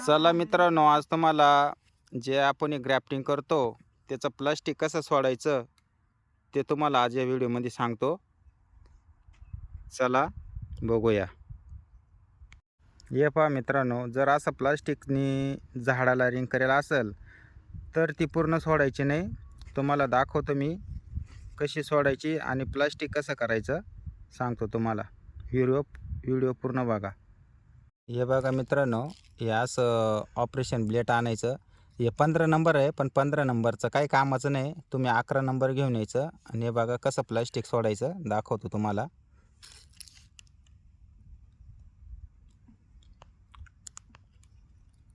चला मित्रांनो, आज तुम्हाला जे आपण ग्राफ्टिंग करतो त्याचं प्लास्टिक कसं सोडायचं ते तुम्हाला आज या व्हिडिओमध्ये सांगतो. चला बघूया. हे पहा मित्रांनो, जर असं प्लास्टिकनी झाडाला रिंग करेल असेल तर ती पूर्ण सोडायची नाही. तुम्हाला दाखवतो मी कशी सोडायची आणि प्लास्टिक कसं करायचं सांगतो तुम्हाला. व्हिडिओ पूर्ण बघा. हे बघा मित्रांनो, हे असं ऑपरेशन ब्लेड आणायचं. हे 15 नंबर आहे, पण 15 नंबरचं काही कामाचं नाही. तुम्ही 11 नंबर घेऊन यायचं आणि हे बघा कसं प्लास्टिक सोडायचं दाखवतो तुम्हाला.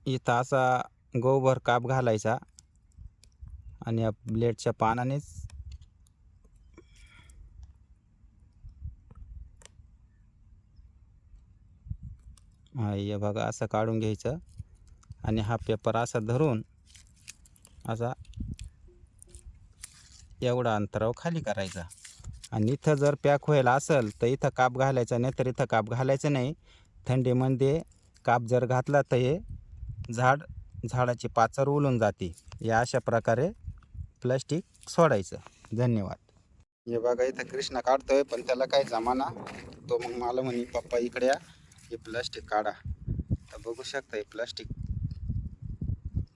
इथं असा गहूभर काप घालायचा आणि या ब्लेडच्या पानानेच हे बघा असं काढून घ्यायचं आणि हा पेपर असा धरून असा एवढा अंतरावर खाली करायचा. आणि इथं जर पॅक व्हायला असेल तर इथं काप घालायचा नाही, तर इथं काप घालायचं नाही. थंडीमध्ये काप जर घातला तर हे झाडाची पाचर उलून जाते. या अशा प्रकारे प्लास्टिक सोडायचं. धन्यवाद. हे बघा इथं कृष्णा काढतोय, पण त्याला काय जमाना. तो मग मला म्हणे पप्पा इकडे या, हे प्लास्टिक काढा. तर बघू शकता हे प्लास्टिक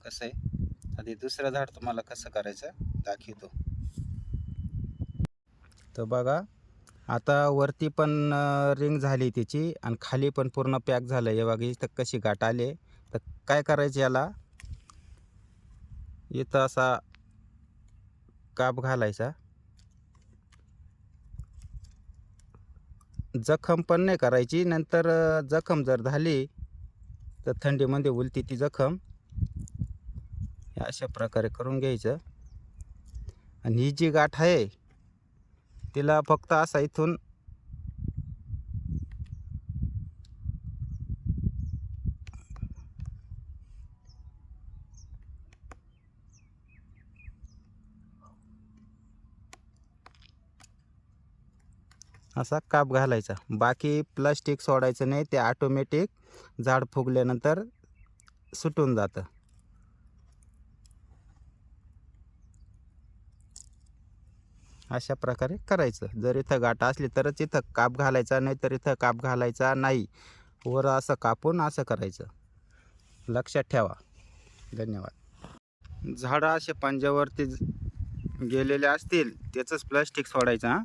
कसं आहे. आधी दुसरं झाड तुम्हाला कसं करायचं दाखवतो. तर बघा आता वरती पण रिंग झाली त्याची आणि खाली पण पूर्ण पॅक झालं. हे बघा इथं कशी गाठ आले. तर काय करायचं, याला इथं असा काप घालायचा. जखम पण नाही करायची. नंतर जखम जर झाली तर थंडीमध्ये उलटी ती जखम. अशा प्रकारे करून घ्यायचं. आणि ही जी गाठ आहे तिला फक्त असा इथून असा काप घालायचा. बाकी प्लास्टिक सोडायचं नाही, ते ऑटोमॅटिक झाड फुगल्यानंतर सुटून जातं. अशा प्रकारे करायचं. जर इथं गाठ असली तरच इथं काप घालायचा, नाही तर इथं काप घालायचा नाही. वर असं कापून असं करायचं. लक्षात ठेवा. धन्यवाद. झाडं असे पंजावरती गेलेले असतील त्याचंच प्लास्टिक सोडायचं.